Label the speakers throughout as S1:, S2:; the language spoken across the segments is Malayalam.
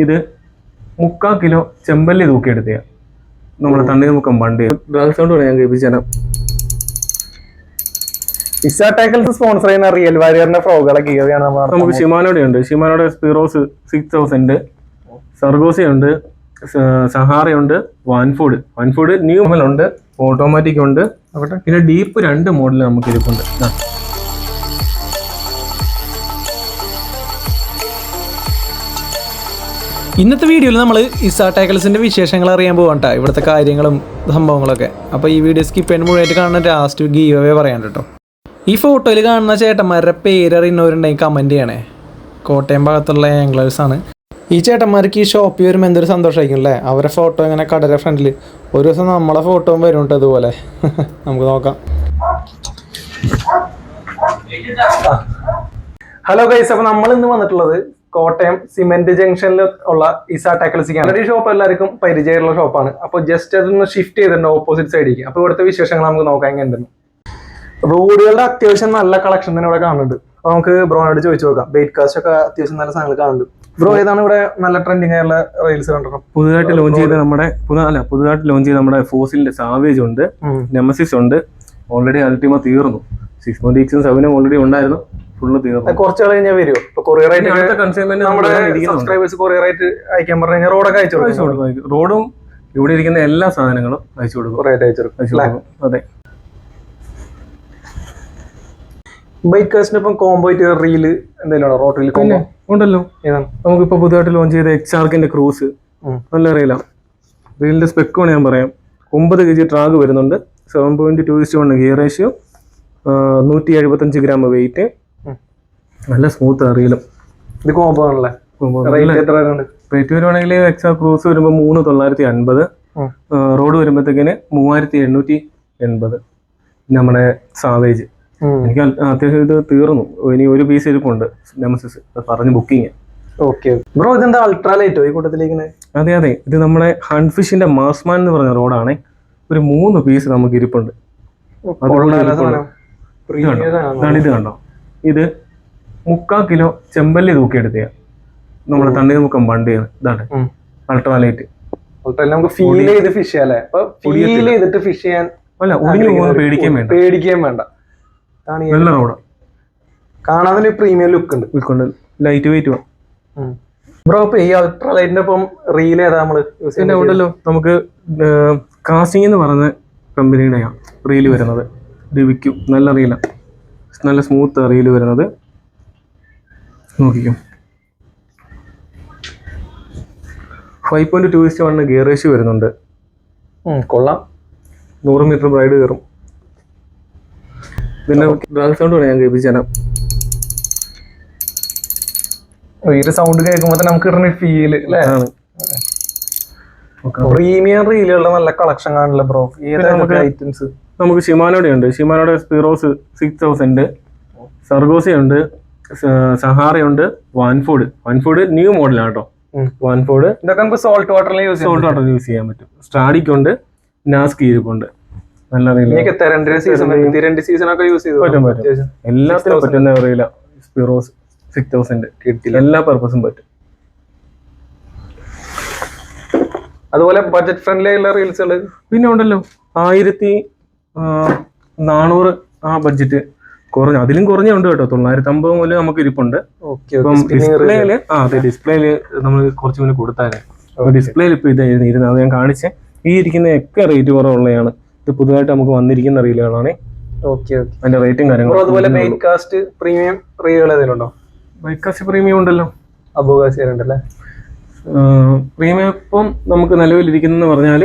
S1: ഇത് 3/4 കിലോ ചെമ്പല്ലി തൂക്കിയെടുത്തയാ. നമ്മുടെ തണ്ണീർമുക്കം വണ്ടി ഡ്രാഗ് സൗണ്ട് ഞാൻ കേൾപ്പിച്ചാൽ
S2: ഇസാ ടൈക്കിൾസ് സ്പോൺസർ ചെയ്യുന്ന റിയൽ വാരിയറിന്റെ ഫ്രോഗുകളൊക്കെ
S1: നമുക്ക് ഷിമാനോടെ ഉണ്ട്. ഷിമാനോടെ സ്പിറോസ് 6000, സർഗോസി ഉണ്ട്, സഹാറ ഉണ്ട്, വാൻഫോർഡ് ന്യൂ ഉണ്ട്, ഓട്ടോമാറ്റിക് ഉണ്ട്. പിന്നെ ഡീപ്പ് 2 മോഡൽ നമുക്ക് ഇരിപ്പുണ്ട്.
S3: ഇന്നത്തെ വീഡിയോയിൽ നമ്മൾ ഇസാ ടൈക്കിൾസിൻ്റെ വിശേഷങ്ങൾ അറിയാൻ പോകണ്ട, ഇവിടുത്തെ കാര്യങ്ങളും സംഭവങ്ങളൊക്കെ. അപ്പോൾ ഈ വീഡിയോ സ്കിപ്പ് ചെയ്യാൻ മുഴുവനായിട്ട് കാണുന്ന ലാസ്റ്റ് ഗീവ് അവേ പറയാൻ കേട്ടോ. ഈ ഫോട്ടോയിൽ കാണുന്ന ചേട്ടന്മാരുടെ പേര് അറിയുന്നവരുണ്ടെങ്കിൽ കമൻറ്റ് ചെയ്യണേ. കോട്ടയം ഭാഗത്തുള്ള ആംഗ്ലേഴ്സാണ്. ഈ ചേട്ടന്മാർക്ക് ഈ ഷോപ്പിൽ വരുമ്പോൾ എന്തൊരു സന്തോഷമായിരിക്കും അല്ലേ. അവരെ ഫോട്ടോ ഇങ്ങനെ കടയുടെ ഫ്രണ്ടിൽ, ഒരു ദിവസം നമ്മളെ ഫോട്ടോ വരും കേട്ടോ അതുപോലെ. നമുക്ക് നോക്കാം.
S2: ഹലോ ഗൈസ്, അപ്പോൾ നമ്മൾ ഇന്ന് വന്നിട്ടുള്ളത് കോട്ടയം സിമെന്റ് ജംഗ്ഷനിൽ ഉള്ള ഇസാ ടൈക്കിൾസിക്കാണ്. ഈ ഷോപ്പ് എല്ലാവർക്കും പരിചയമുള്ള ഷോപ്പാണ്. അപ്പോൾ ജസ്റ്റ് അതൊന്ന് ഷിഫ്റ്റ് ചെയ്തിട്ടുണ്ട് ഓപ്പോസിറ്റ് സൈഡിലേക്ക്. അപ്പോൾ ഇവിടുത്തെ വിശേഷങ്ങൾ നമുക്ക് നോക്കാൻ എങ്ങനെയുണ്ടെന്ന്. റോഡുകളുടെ അത്യാവശ്യം നല്ല കളക്ഷൻ തന്നെ ഇവിടെ കാണുന്നുണ്ട്. അപ്പോൾ നമുക്ക് ബ്രോനോട് ചോദിച്ചു നോക്കാം. ബെയ്റ്റ് കാസ്റ്റ് ഒക്കെ അത്യാവശ്യം നല്ല സാധനങ്ങൾ കാണുന്നുണ്ട്. ബ്രോ, ഏതാണ് ഇവിടെ നല്ല ട്രെൻഡിങ് ആയുള്ള റീൽസ് കണ്ടോ?
S1: പുതുതായിട്ട് ലോഞ്ച് ചെയ്ത നമ്മുടെ ഫോസിലിന്റെ സാവേജ് ഉണ്ട്, നെമസിസ് ഉണ്ട്. ഓൾറെഡി അൾട്ടിമ തീർന്നു. 6.6 7 ഓൾറെഡി ഉണ്ടായിരുന്നു, ഫുള്ള് തീർന്നു.
S2: കുറച്ച് കഴിഞ്ഞാൽ വരുമോ? ഇപ്പൊ കൊറിയറായിട്ട് സബ്സ്ക്രൈബേഴ്സ് കൊറിയറായിട്ട് അയക്കാൻ പറഞ്ഞു കഴിഞ്ഞാൽ റോഡൊക്കെ അയച്ചു കൊടുക്കും.
S1: റോഡും ഇവിടെ ഇരിക്കുന്ന എല്ലാ സാധനങ്ങളും അയച്ചു കൊടുക്കും. അതെ.
S2: ബൈക്ക് കാസ്റ്റിനിപ്പം കോംബോ ആയിട്ട് റീല് എന്തെങ്കിലും റോട്ടിൽ
S1: ഉണ്ടല്ലോ. നമുക്കിപ്പോ പുതുതായിട്ട് ലോഞ്ച് ചെയ്ത എക്സാർക്കിന്റെ ക്രൂസ് നല്ല റീലാണ്. റീലിന്റെ സ്പെക്കാണ് ഞാൻ പറയാം. 9 kg ട്രാഗ് വരുന്നുണ്ട്, 7.2:1 ഗിയർ റേഷ്യോ, 175 ഗ്രാം വെയിറ്റ്, നല്ല സ്മൂത്ത് റീലും.
S2: ഇത് കോംബോ ആണല്ലേ.
S1: റേറ്റ് വരുവാണെങ്കിൽ എക്സാ ക്രൂസ് വരുമ്പോ 3,950, റോഡ് വരുമ്പോഴത്തേക്കിന് 3,880. നമ്മുടെ സാവേജ് എനിക്ക് അത്യാവശ്യം ഇത് തീർന്നു. ഇനി ഒരു പീസ് ഇരിപ്പുണ്ട്, നെമസിസ് പറഞ്ഞ് ബുക്കിങ്.
S2: ബ്രോ, ഇതെന്താ അൾട്രാലൈറ്റോ ഈ കൂട്ടത്തിലേക്ക്?
S1: അതെ. ഇത് നമ്മുടെ ഹൺഫിഷിന്റെ മാസ്മാൻ എന്ന് പറഞ്ഞ റോഡാണ്. ഒരു 3 പീസ് നമുക്ക് ഇരിപ്പുണ്ട്. ഇത് കണ്ടോ, ഇത് 3/4 കിലോ ചെമ്പല്ലി തൂക്കിയെടുത്തയാ. നമ്മുടെ തണ്ണീർമുക്കം വണ്ടിയാണ്. ഇതാണ് അൾട്രാലൈറ്റ്.
S2: നമുക്ക് ഫീൽ ചെയ്ത് ഫിഷ് ചെയ്യാല്ലേ. ഫീൽ ചെയ്തിട്ട് ഫിഷ് ചെയ്യാൻ
S1: അല്ല, ഒടിഞ്ഞു പോകുന്ന പേടിക്കാൻ വേണ്ട. നല്ല റോഡ്
S2: കാണാൻ തന്നെ പ്രീമിയം ലുക്ക് ഉണ്ട്.
S1: Light weight.
S2: ബ്രോ, ഇപ്പൊ ഈ അൾട്രാലൈറ്റിന്റെ ഒപ്പം റീൽ ഏതാ നമ്മള്
S1: ഉണ്ടല്ലോ? നമുക്ക് കാസ്റ്റിംഗ് എന്ന് പറയുന്ന കമ്പനിയുടെയാണ് റീല് വരുന്നത്. ഡിവിക്കും നല്ല റീലാണ്, നല്ല സ്മൂത്ത് റീല് വരുന്നത്. നോക്കിക്കും. 5.2:1 ഗിയർ റേഷ്യോ വരുന്നുണ്ട്.
S2: കൊള്ളാം.
S1: 100 മീറ്റർ ബ്രൈഡ് കയറും. പിന്നെ ഡ്രാഗ് സൗണ്ട് ഞാൻ കേൾപ്പിച്ചാൽ
S2: സൗണ്ട് കേൾക്കുമ്പോ നമുക്ക് കിട്ടുന്ന ഫീല് പ്രീമിയം റീലുകളുടെ നല്ല കളക്ഷൻ കാണില്ല ബ്രോ. ഐറ്റംസ്
S1: നമുക്ക് ഷിമാനോടെ ഉണ്ട്. ഷിമാനോടെ സ്പിറോസ് 6000, സർഗോസി ഉണ്ട്, സഹാറ ഉണ്ട്, വാൻഫോർഡ് ന്യൂ മോഡലാണ് കേട്ടോ. വാൻഫോർഡ്
S2: ഇതൊക്കെ നമുക്ക് സോൾട്ട് വാട്ടറിൽ
S1: യൂസ് ചെയ്യാൻ പറ്റും. സ്ട്രാഡിക് ഉണ്ട്, നാസ്കി ഇരിപ്പുണ്ട്. നല്ല എല്ലാത്തിനും പറ്റുന്ന റീല സ്പിറോസ് 6000 എല്ലാ പർപ്പസും പറ്റും.
S2: അതുപോലെ ബഡ്ജറ്റ് ഫ്രണ്ട്ലി ആയുള്ള റീൽസുകൾ
S1: പിന്നെ ഉണ്ടല്ലോ. 1400 ആ ബഡ്ജറ്റ് കുറഞ്ഞ, അതിലും കുറഞ്ഞുണ്ട് കേട്ടോ. 950 മുതൽ നമുക്ക് ഇരിപ്പുണ്ട്. ഡിസ്പ്ലേയില് നമ്മൾ കുറച്ച് മുന്നേ കൊടുത്തായിരുന്നു. ഡിസ്പ്ലേയിൽ ഇപ്പൊ ഇത് ഇരുന്നത് അത് ഞാൻ കാണിച്ചേ. ഈ ഇരിക്കുന്ന ഒക്കെ റേറ്റ് കുറവുള്ളതാണ്. ഇത് പുതുതായിട്ട് നമുക്ക് വന്നിരിക്കുന്ന റീലുകളാണ്. അതിന്റെ റേറ്റും കാര്യങ്ങളും.
S2: അതുപോലെ ബൈക്ക് കാസ്റ്റ് പ്രീമിയം റീലുകൾ ഏതെങ്കിലും ഉണ്ടോ?
S1: ബൈക്ക് കാസ്റ്റ് പ്രീമിയം ഉണ്ടല്ലോ.
S2: അബുഗാസിയറുണ്ടല്ലേ
S1: പ്രീമിയം. ഇപ്പം നമുക്ക് നിലവിലിരിക്കുന്ന പറഞ്ഞാൽ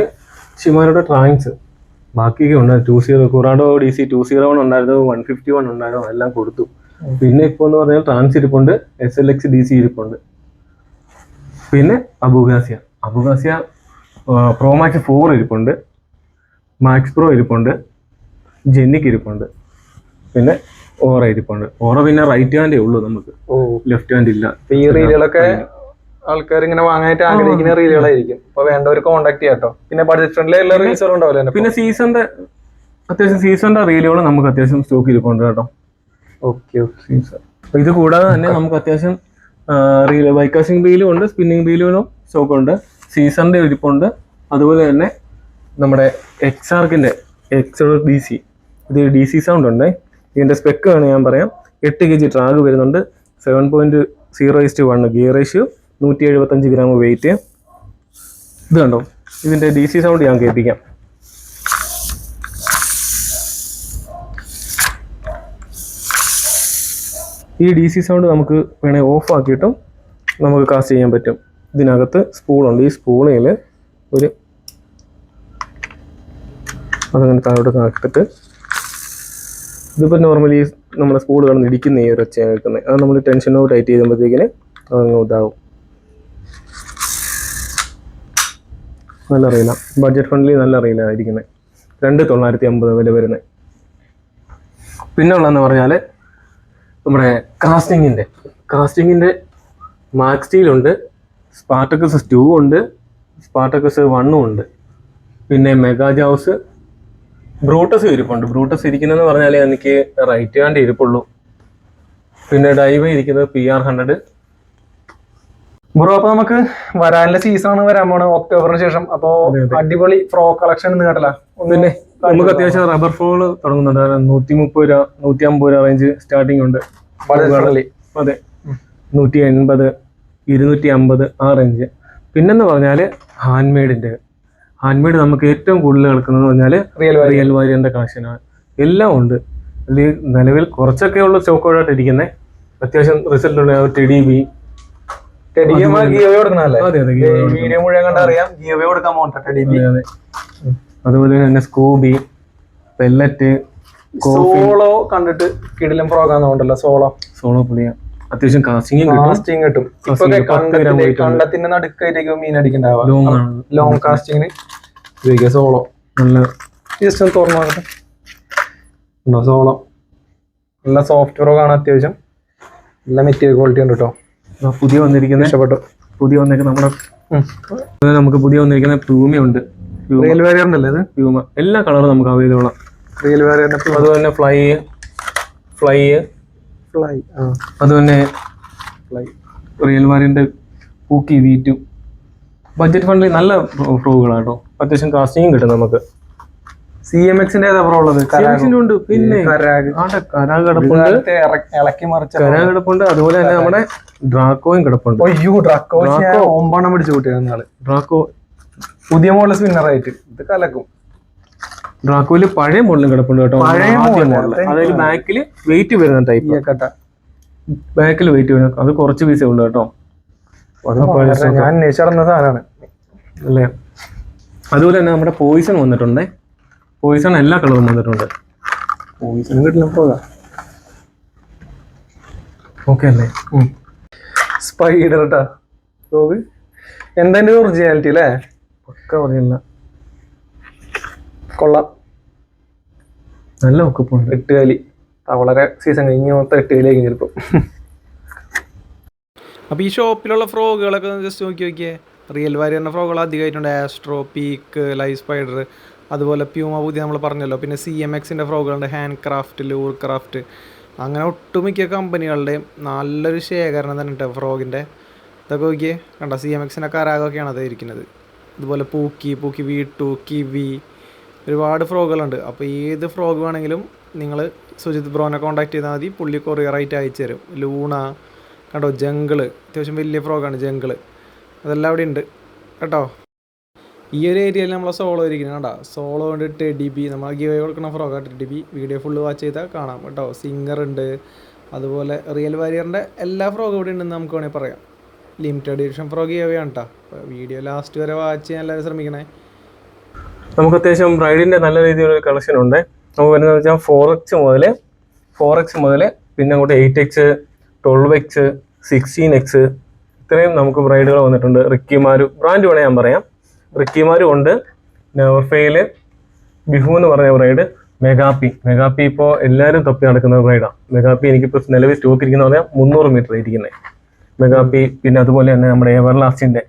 S1: ഷിമാനോയുടെ ട്രാങ്സ് ബാക്കിയൊക്കെ ഉണ്ട്. 20 കുറാഡോ DC 201 ഉണ്ടായിരുന്നു, 151 ഉണ്ടായിരുന്നു, എല്ലാം കൊടുത്തു. പിന്നെ ഇപ്പൊ എന്ന് പറഞ്ഞാൽ ട്രാൻസ് ഇരിപ്പുണ്ട്, SLX DC ഇരിപ്പുണ്ട്. പിന്നെ അബുഗാസിയ പ്രോമാക്സ് 4 ഇരിപ്പുണ്ട്, മാക്സ് പ്രോ ഇരിപ്പുണ്ട്, ജെന്നിക്ക് ഇരിപ്പുണ്ട്, പിന്നെ ഓറ ഇരിപ്പുണ്ട്. ഓറ പിന്നെ റൈറ്റ് ഹാൻഡേ ഉള്ളൂ നമുക്ക്, ലെഫ്റ്റ് ഹാൻഡ് ഇല്ല.
S2: ഈ റീലുകളൊക്കെ ആൾക്കാർ ഇങ്ങനെ വാങ്ങാനായിട്ട് ആഗ്രഹിക്കുന്ന റീലുകളായിരിക്കും. അപ്പൊ വേണ്ടവർ കോൺടാക്ട് ചെയ്യാട്ടോ. പിന്നെ ബഡ്ജറ്റ് ഫ്രണ്ട്ലി എല്ലാ റീൽസുകളും ഉണ്ടാവില്ല.
S1: പിന്നെ സീസണിന്റെ റീലുകൾ നമുക്ക് അത്യാവശ്യം സ്റ്റോക്ക് ഇരിപ്പുണ്ട് കേട്ടോ.
S2: ഓക്കെ.
S1: ഇത് കൂടാതെ തന്നെ നമുക്ക് അത്യാവശ്യം റീൽ ബൈക്കാസിംഗ് റീലും ഉണ്ട്, സ്പിന്നിങ് റീലും സ്റ്റോക്കുണ്ട്, സീസറിൻ്റെ ഇരിപ്പുണ്ട്. അതുപോലെ തന്നെ നമ്മുടെ എക്സാർക്കിൻ്റെ DC ഇത് DC സൗണ്ട് ഉണ്ട്. ഇതിൻ്റെ സ്പെക്ക് വേണമെങ്കിൽ ഞാൻ പറയാം. 8 kg ട്രാഗ് വരുന്നുണ്ട്, 7.0:1 ഗിയർ റേഷ്യോ, 175 ഗ്രാം വെയിറ്റ്. ഇത് കണ്ടോ, ഇതിൻ്റെ DC സൗണ്ട് ഞാൻ കേൾപ്പിക്കാം. ഈ DC സൗണ്ട് നമുക്ക് വേണേൽ ഓഫ് ആക്കിയിട്ടും നമുക്ക് കാസ്റ്റ് ചെയ്യാൻ പറ്റും. ഇതിനകത്ത് സ്പൂളുണ്ട്. ഈ സ്പൂളിൽ ഒരു അതങ്ങനെ താഴോട്ട് ആക്കിയിട്ട് ഇതിപ്പോൾ നോർമലി നമ്മുടെ സ്പൂൾ കിടന്ന് ഇടിക്കുന്ന ഈ ഒരു ഒച്ച കേൾക്കുന്നത്. അത് നമ്മൾ ടെൻഷനോ ടൈറ്റ് ചെയ്യുമ്പോഴത്തേക്കിന് അതങ്ങ് ഇതാവും. നല്ല അറിയില്ല, ബഡ്ജറ്റ് ഫ്രണ്ട്ലി നല്ല അറിയില്ല ഇരിക്കുന്നത്. 2,950 വില വരുന്നത്. പിന്നെ ഉള്ളതെന്ന് പറഞ്ഞാൽ നമ്മുടെ കാസ്റ്റിങ്ങിൻ്റെ മാക്സ് സ്റ്റീലുണ്ട്, സ്പാർട്ടക്കസ് 2 ഉണ്ട്, സ്പാർട്ടക്കസ് 1 ഉണ്ട്, പിന്നെ മെഗാജൗസ്, ബ്രൂട്ടസ് ഇരിപ്പുണ്ട്. ബ്രൂട്ടസ് ഇരിക്കുന്നതെന്ന് പറഞ്ഞാൽ എനിക്ക് റൈറ്റ് ഹാൻഡ് ഇരിപ്പുള്ളൂ. പിന്നെ ഡൈവ് ഇരിക്കുന്നത് PR100.
S2: ബ്രോ, അപ്പൊ നമുക്ക് വരാനുള്ള സീസൺ വരാൻ പോണ് ഒക്ടോബറിന് ശേഷം. അപ്പൊ അടിപൊളി ഫ്രോ കളക്ഷൻ എന്ന് കേട്ടല്ല.
S1: പിന്നെ നമുക്ക് അത്യാവശ്യം റബ്ബർ ഫ്രോകൾ തുടങ്ങുന്നുണ്ട്. 130 രൂപ 150 രൂപ റേഞ്ച് സ്റ്റാർട്ടിംഗ് ഉണ്ട്. അതെ, 180 250 ആ റേഞ്ച്. പിന്നെന്ന് പറഞ്ഞാൽ ഹാൻഡ് മെയ്ഡ് നമുക്ക് ഏറ്റവും കൂടുതൽ കളിക്കുന്നത് പറഞ്ഞാൽ റിയൽ വാരിയറിന്റെ കളക്ഷനാണ്. എല്ലാം ഉണ്ട്. അതിൽ നിലവിൽ കുറച്ചൊക്കെ ഉള്ള സ്റ്റോക്കോടായിട്ട് ഇരിക്കുന്നത്. അത്യാവശ്യം റിസൾട്ട് ഉള്ള ടെഡി ബി. അതുപോലെ തന്നെ സ്കൂബി, പെല്ലറ്റ്,
S2: സോളോ കണ്ടിട്ട് കിടിലം പ്രോഗ്രാം ഉണ്ടല്ലോ. സോളോ
S1: പുളിയ അത്യാവശ്യം കാസ്റ്റിംഗ് കിട്ടും.
S2: കണ്ടത്തിന്റെ നടുക്കായിട്ടേക്ക് മീൻ അടിക്കണ്ടാവുക. ലോങ് കാസ്റ്റിങ്ങിന് സോളോ
S1: നല്ല
S2: ജസ്റ്റ് ഒന്ന് തുറന്നു ഉണ്ടോ. സോളോ നല്ല സോഫ്റ്റ് പ്രോ കാണാൻ അത്യാവശ്യം നല്ല മെറ്റീരിയൽ ക്വാളിറ്റി ഉണ്ട് കേട്ടോ.
S1: പുതിയ വന്നിരിക്കുന്ന
S2: ഇഷ്ടപ്പെട്ടു.
S1: നമുക്ക് പുതിയ വന്നിരിക്കുന്ന പ്യൂമയുണ്ട്.
S2: റിയൽ വാരിയറിന്റെ ഇത്
S1: പ്യൂമ എല്ലാ കളറും നമുക്ക് അവൈലബിൾ ആണ്.
S2: റിയൽ വാരിയറിന്റെ
S1: അതുപോലെ തന്നെ ഫ്ലൈ അതുതന്നെ റിയൽ വാരിയറിന്റെ പൂക്കി V2 ബഡ്ജറ്റ് ഫ്രണ്ട്ലി നല്ല ഫ്രോകളാട്ടോ. അത്യാവശ്യം കാസ്റ്റിംഗും കിട്ടും നമുക്ക്.
S2: CMX-ന്റെ ഏതാ പ്രോ ഉള്ളത്?
S1: ഉണ്ട്. പിന്നെ കരാഗ് കിടപ്പുണ്ട്. അതുപോലെ തന്നെ നമ്മുടെ ഡ്രാക്കോയും കിടപ്പുണ്ട്.
S2: ഒമ്പണ്ണം പിടിച്ചു കൂട്ടിയാണ്
S1: ഡ്രാക്കോ
S2: പുതിയ മോഡൽ സ്പിന്നറായിട്ട്. ഇത് കലക്കും.
S1: ഡ്രാക്കോയില് പഴയ മോഡലും കിടപ്പുണ്ട് കേട്ടോ. അതായത് ബാക്കിൽ വെയിറ്റ് വരുന്ന ടൈപ്പ്. ബാക്കിൽ വെയിറ്റ് വരുന്ന അത് കുറച്ച് പീസേ ഉള്ളു കേട്ടോ.
S2: ഞാൻ അന്വേഷിച്ചിടുന്ന സാധനമാണ്
S1: അല്ലേ. അതുപോലെ തന്നെ നമ്മുടെ പോയിസൺ വന്നിട്ടുണ്ട്. പോയിസൺ എല്ലാ കളറും വന്നിട്ടുണ്ട്.
S2: പോയിസൺ കിട്ടില്ല പോകാം.
S1: ഓക്കെ അല്ലേ.
S2: സ്പൈഡർ കേട്ടാ. എന്താ ഒറിജിനാലിറ്റി അല്ലേ?
S1: പക്ക പറയല്ല,
S2: കൊള്ളാം.
S1: നല്ല ഒക്കപ്പുണ്ട്.
S2: 8 കാലി വളരെ സീസൺ കഴിഞ്ഞ് 8 കാലിയായിരിക്കും ചിലപ്പോൾ.
S3: അപ്പോൾ ഈ ഷോപ്പിലുള്ള ഫ്രോഗുകളൊക്കെ ജസ്റ്റ് നോക്കിയേ. റിയൽ വാരിയറിൻ്റെ ഫ്രോഗുകൾ അധികമായിട്ടുണ്ട്. ആസ്ട്രോ, പീക്ക്, ലൈഫ് സ്പൈഡർ, അതുപോലെ പ്യൂമ പുതിയ നമ്മൾ പറഞ്ഞല്ലോ. പിന്നെ CMX-ന്റെ ഫ്രോഗുകളുണ്ട്, ഹാൻഡ് ക്രാഫ്റ്റ്, ലൂർ ക്രാഫ്റ്റ്, അങ്ങനെ ഒട്ടുമിക്ക കമ്പനികളുടെയും നല്ലൊരു ശേഖരണം തന്നെ ഉണ്ട് ഫ്രോഗിൻ്റെ. ഇതൊക്കെ നോക്കിയേ കണ്ട. CMX-ൻ്റെ കരാഗൊക്കെയാണ് അത് ഇരിക്കുന്നത്. അതുപോലെ പൂക്കി V2, കിവി, ഒരുപാട് ഫ്രോഗുകളുണ്ട്. അപ്പോൾ ഏത് ഫ്രോഗ് വേണമെങ്കിലും നിങ്ങൾ സുജിത് ബ്രോനെ കോൺടാക്ട് ചെയ്താൽ മതി. പുള്ളി കൊറിയറായിട്ട് അയച്ചു തരും. ലൂണ കണ്ടോ, ജംഗിള് അത്യാവശ്യം വലിയ ഫ്രോഗാണ് ജംഗിള്. അതെല്ലാം അവിടെ ഉണ്ട് കേട്ടോ. ഈ ഒരു ഏരിയയിൽ നമ്മളെ സോളോ ഇരിക്കുന്നത് കണ്ടോ. സോളോ ഉണ്ട്, ടെഡി ബി, നമ്മൾ ഗിവ് കൊടുക്കുന്ന ഫ്രോഗാണ് Teddy B. Video full watch ചെയ്താൽ കാണാം കേട്ടോ. സിംഗർ ഉണ്ട്. അതുപോലെ റിയൽ വാരിയറിൻ്റെ എല്ലാ ഫ്രോഗും ഇവിടെ ഉണ്ടെന്ന് നമുക്ക് വേണമെങ്കിൽ പറയാം. ലിമിറ്റഡ് എഡിഷൻ ഫ്രോഗ് ഗിവേയാണ് കേട്ടോ. അപ്പോൾ വീഡിയോ ലാസ്റ്റ് വരെ വാച്ച് ചെയ്യാൻ എല്ലാവരും ശ്രമിക്കണേ.
S1: നമുക്ക് അത്യാവശ്യം ബ്രൈഡിൻ്റെ നല്ല രീതിയിലുള്ള കളക്ഷൻ ഉണ്ട്. നമുക്ക് വരുന്നത് വെച്ചാൽ 4X മുതൽ പിന്നെ അങ്ങോട്ട് 8X, 12X, 16X ഇത്രയും നമുക്ക് ബ്രൈഡുകൾ വന്നിട്ടുണ്ട്. റിക്കിമാരു ബ്രാൻഡ് വേണേൽ ഞാൻ പറയാം. റിക്കിമാരും ഉണ്ട്. നെവർഫെയില്, ബിഹു എന്ന് പറഞ്ഞ ബ്രൈഡ്, മെഗാപ്പി ഇപ്പോൾ എല്ലാവരും തപ്പി നടക്കുന്ന ബ്രൈഡാണ്. മെഗാപ്പി എനിക്കിപ്പോൾ നിലവിൽ സ്റ്റോക്ക് ഇരിക്കുന്ന പറഞ്ഞാൽ 300 മീറ്റർ ഇരിക്കുന്നത് മെഗാപ്പി. പിന്നെ അതുപോലെ തന്നെ നമ്മുടെ എവർലാസ്റ്റിൻ്റെ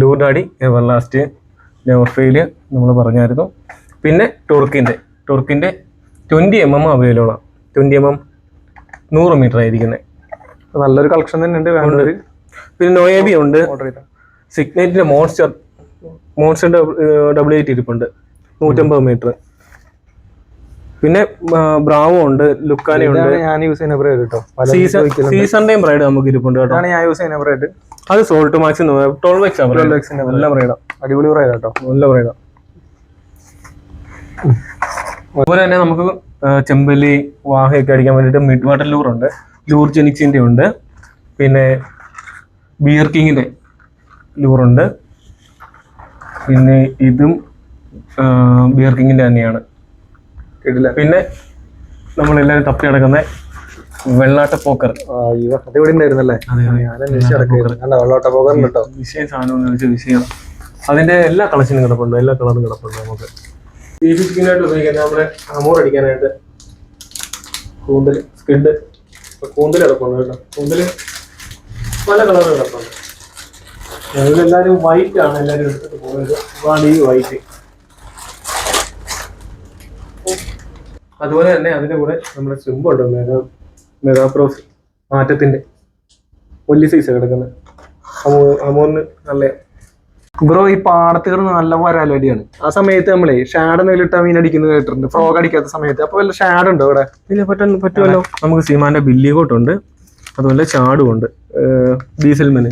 S1: ലൂർഡാഡി, എവർലാസ്റ്റ്, നെവർഫെയില് നമ്മൾ പറഞ്ഞായിരുന്നു. പിന്നെ ടോർക്കിൻ്റെ 20mm അവൈലബിൾ ആണ്. 20mm 100 മീറ്റർ ആയിരിക്കുന്നത്.
S2: നല്ലൊരു കളക്ഷൻ തന്നെ ഉണ്ട്. വേണ്ടൊരു
S1: പിന്നെ നോയേബി ഉണ്ട്,
S2: ഓർഡർ ചെയ്താൽ.
S1: സിഗ്നേറ്റിന്റെ മോൺസ്റ്റർ W8 ഇരിപ്പുണ്ട് 150 മീറ്റർ. പിന്നെ ബ്രാവോ ഉണ്ട്, ലുക്കാന ഉണ്ട്.
S2: ഞാൻ യൂസ് ചെയ്യുന്ന ബ്രേഡ് കേട്ടോ.
S1: സീസണിന്റെയും ബ്രൈഡ് നമുക്ക് ഇരിപ്പുണ്ട് കേട്ടോ.
S2: ഞാൻ യൂസ് ചെയ്യുന്ന ബ്രേഡ്.
S1: അത് സോൾട്ട് മാക്സ് 12X നല്ല ബ്രൈഡാ,
S2: അടിപൊളി ബ്രൈഡ് കേട്ടോ,
S1: നല്ല ബ്രൈഡാ. അതുപോലെ തന്നെ നമുക്ക് ചെമ്പല്ലി വാഹയൊക്കെ അടിക്കാൻ വേണ്ടിയിട്ട് മിഡ് വാട്ടർ ലൂർ ഉണ്ട്, ലൂർ ജെനിക്സിന്റെ ഉണ്ട്, പിന്നെ ബിയർ കിങ്ങിന്റെ ലൂറുണ്ട്. പിന്നെ ഇതും ബിയർ കിങ്ങിന്റെ തന്നെയാണ്. പിന്നെ നമ്മളെല്ലാവരും തപ്പി നടക്കുന്ന വെള്ളാട്ട പോക്കർ.
S2: ഇവിടെ ഉണ്ടായിരുന്നല്ലേ? വെള്ളാട്ട പോക്കർ കേട്ടോ,
S1: വിഷയം സാധനം വിഷയം. അതിന്റെ എല്ലാ കളക്ഷനും കിടപ്പുണ്ട്, എല്ലാ കളറും കിടപ്പുണ്ട്. നമുക്ക് ഈ ഫിഷിങ്ങിനായിട്ട് ഉപയോഗിക്കാൻ നമ്മുടെ അമോർ അടിക്കാനായിട്ട് കൂന്തൽ സ്കിഡ് കൂന്തൽ കിടപ്പുണ്ട് കേട്ടോ. കൂന്തല് പല കളറ് കിടപ്പുണ്ട്. ഞങ്ങളെല്ലാവരും വൈറ്റ് ആണ് എല്ലാവരും എടുത്തിട്ട് പോകുന്നത്. അതാണ് ഈ വൈറ്റ്. അതുപോലെ തന്നെ അതിന്റെ കൂടെ നമ്മുടെ സ്വിമ്പുണ്ട്, മെഗാപ്രോസ് മാറ്റത്തിന്റെ വലിയ സൈസ് കിടക്കുന്നത്. അമോറിന് നല്ല.
S2: ബ്രോ ഈ പാടത്ത് കിടന്ന് നല്ല വരാലടിയാണ്. ആ സമയത്ത് നമ്മളെ ഷാഡ് നേരിട്ടാ മീൻ അടിക്കുന്നത് കേട്ടിട്ടുണ്ട്, ഫ്രോഗ് അടിക്കാത്ത സമയത്ത്. അപ്പൊ വല്ല ഷാഡ് ഉണ്ടോ ഇവിടെ?
S1: പിന്നെ പറ്റുമല്ലോ. നമുക്ക് സീമാന്റെ ബില്ലികോട്ടുണ്ട്, അതുപോലെ ഷാഡും ഉണ്ട്, ഡീസൽമെന്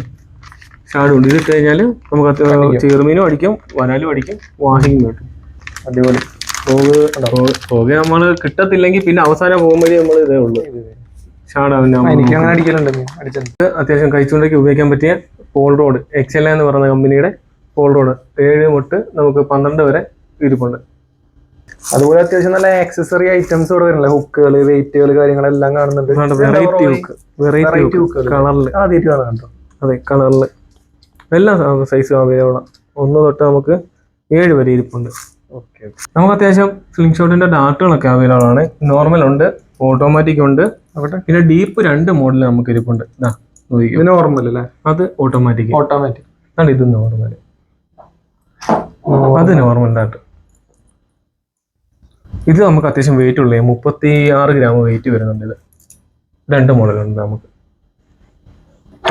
S1: ഷാഡും ഉണ്ട്. ഇതിട്ട് കഴിഞ്ഞാൽ നമുക്ക് ചെറുമീനും അടിക്കും, വരാലും അടിക്കും, വാഹിയും കിട്ടും.
S2: അടിപൊളി.
S1: ഫ്രോഗ് നമ്മൾ കിട്ടത്തില്ലെങ്കിൽ പിന്നെ അവസാനം പോകുമ്പോഴേ നമ്മൾ ഇതേ ഉള്ളൂ ഷാഡാവിന്റെ. അത്യാവശ്യം കഴിച്ചുകൊണ്ടേക്ക് ഉപയോഗിക്കാൻ പറ്റിയ പോൾ റോഡ് എക്സെൽ എന്ന് പറയുന്ന കമ്പനിയുടെ പോൾ റോഡ് 7 തൊട്ട് നമുക്ക് 12 വരെ ഇരിപ്പുണ്ട്.
S2: അതുപോലെ അത്യാവശ്യം നല്ല ആക്സസറി ഐറ്റംസ് ഇവിടെ വരുന്നില്ല, ഹുക്കുകൾ, വെയിറ്റുകൾ, കാര്യങ്ങളെല്ലാം കാണുന്നുണ്ട്.
S1: വെറൈറ്റി ഹുക്ക് കളറില് അതെ, കളറില് എല്ലാ സൈസും അവൈലബിൾ ആണ്. 1 തൊട്ട് നമുക്ക് 7 വരെ ഇരിപ്പുണ്ട്. നമുക്ക് അത്യാവശ്യം സ്ലിംഗ് ഷോട്ടിന്റെ ഡാർട്ടുകളൊക്കെ അവൈലബിൾ ആണ്. നോർമൽ ഉണ്ട്, ഓട്ടോമാറ്റിക് ഉണ്ട്, പിന്നെ ഡീപ്പ് 2 മോഡൽ നമുക്ക് ഇരിപ്പുണ്ട്.
S2: നോർമൽ അല്ലേ?
S1: അത് ഓട്ടോമാറ്റിക്. ആണ് ഇത് നോർമൽ, അത് നോർമൽ ഡാർട്ട്. ഇത് നമുക്ക് അത്യാവശ്യം വെയിറ്റ് ഉള്ളേ 36 ഗ്രാം വെയിറ്റ് വരുന്നുണ്ട്. ഇത് 2 മോഡലുണ്ട് നമുക്ക്.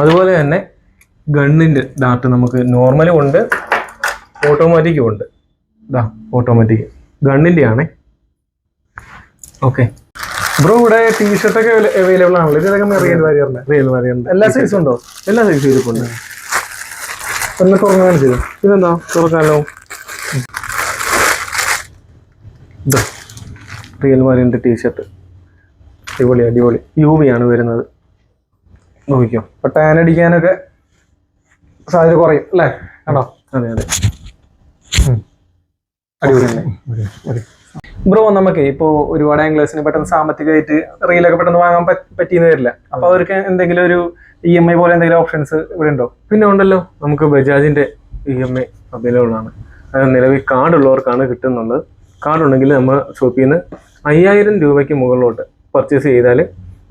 S1: അതുപോലെ തന്നെ ഗണ്ണിന്റെ ഡാർട്ട് നമുക്ക് നോർമലും ഉണ്ട്, ഓട്ടോമാറ്റിക്കും ഉണ്ട്. ഓട്ടോമാറ്റിക് ഗണ്ണിന്റെ ആണേ. ഓക്കെ
S2: ബ്രോ, ഇവിടെ ടീഷർട്ട് ഒക്കെ അവൈലബിൾ ആണല്ലോ? ഇതൊക്കെ റിയൽ വാരിയറിന്റെ എല്ലാ സൈസും ഉണ്ടോ?
S1: എല്ലാ സൈസും ഇരിപ്പുണ്ട്.
S2: ഒന്ന് തുറന്നു കാണിച്ചത്.
S1: ഇതെന്താ തുറക്കാലോ? റിയൽ വാരിയറിന്റെ ടീഷർട്ട് അടിപൊളി അടിപൊളി. UV ആണ് വരുന്നത്, നോക്കിക്കോ.
S2: അപ്പൊ ടാൻ അടിക്കാനൊക്കെ സാധ്യത കുറയും അല്ലേ? ആണോ?
S1: അതെ അതെ,
S2: അടിപൊളി തന്നെ. ബ്രോ, നമുക്ക് ഇപ്പോ ഒരുപാട് ആംഗ്ലേഴ്സിന് പെട്ടെന്ന് സാമ്പത്തികമായിട്ട് റീലൊക്കെ പെട്ടെന്ന് വാങ്ങാൻ പറ്റിയെന്ന് വരില്ല. അപ്പൊ അവർക്ക് എന്തെങ്കിലും ഒരു EMI പോലെ എന്തെങ്കിലും ഓപ്ഷൻസ് ഇവിടെ ഉണ്ടോ?
S1: പിന്നെ ഉണ്ടല്ലോ, നമുക്ക് ബജാജിന്റെ EMI അവൈലബിൾ ആണ്. അത് നിലവിൽ കാർഡ് ഉള്ളവർക്കാണ് കിട്ടുന്നുള്ളത്. കാർഡ് ഉണ്ടെങ്കിൽ നമ്മൾ ഷോപ്പിൽ നിന്ന് 5000 രൂപയ്ക്ക് മുകളിലോട്ട് പർച്ചേസ് ചെയ്താൽ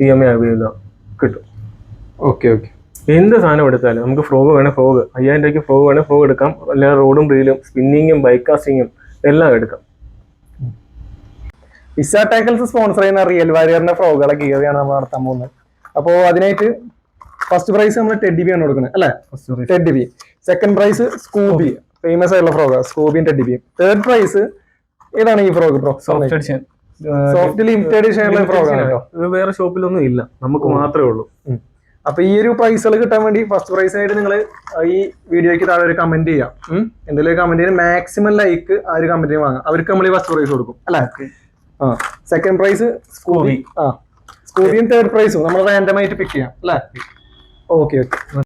S1: EMI അവൈലബിൾ കിട്ടും.
S2: ഓക്കെ.
S1: എന്ത് സാധനം എടുത്താലും നമുക്ക് ഫ്രോഗ് വേണേൽ ഫ്രോഗ്, 5000 രൂപയ്ക്ക് ഫ്രോഗ് വേണേൽ ഫ്രോഗ് എടുക്കാം. അല്ലാതെ റോഡും റീലും സ്പിന്നിങ്ങും ബൈക്കാസ്റ്റിങ്ങും എല്ലാം എടുക്കാം.
S2: ഇസ ടാക്കിൾസ് സ്പോൺസർ ചെയ്യുന്ന റിയൽ വാരിയറിന്റെ ഫ്രോഗുകളെ ഗീവയാണ് നമ്മൾ നടത്താൻ പോകുന്നത്. അപ്പോൾ അതിനായിട്ട് ഫസ്റ്റ് പ്രൈസ് നമ്മൾ ടെഡ്ഡി ബി ആണ് കൊടുക്കുന്നത് അല്ലേ? Teddy B. Second prize Scooby, famous ആയിട്ടുള്ള ഫ്രോഗ്, സ്കൂബിയും ടെഡ്ഡി ബിയും. തേർഡ് പ്രൈസ് ഏതാണ് ഈ frog bro? Soft limited edition frog ആണ് കേട്ടോ.
S1: ഇത് വേറെ ഷോപ്പിലൊന്നും ഇല്ല, നമുക്ക് മാത്രമേ ഉള്ളൂ.
S2: അപ്പൊ ഈ ഒരു പ്രൈസുകൾ കിട്ടാൻ വേണ്ടി ഫസ്റ്റ് പ്രൈസിനായിട്ട് നിങ്ങൾ ഈ വീഡിയോയ്ക്ക് താഴെ ഒരു കമന്റ് ചെയ്യാം. എന്തെങ്കിലും കമന്റ് ചെയ്ത് മാക്സിമം ലൈക്ക് ആ ഒരു കമന്റിന് വാങ്ങാം. അവർക്ക് നമ്മൾ ഈ ഫസ്റ്റ് പ്രൈസ് കൊടുക്കും അല്ലേ? സെക്കൻഡ് പ്രൈസ് സ്കൂബി, സ്കൂബിയും തേർഡ് പ്രൈസും നമ്മൾ റാൻഡമായിട്ട് പിക്ക് ചെയ്യാം അല്ലേ? ഓക്കെ.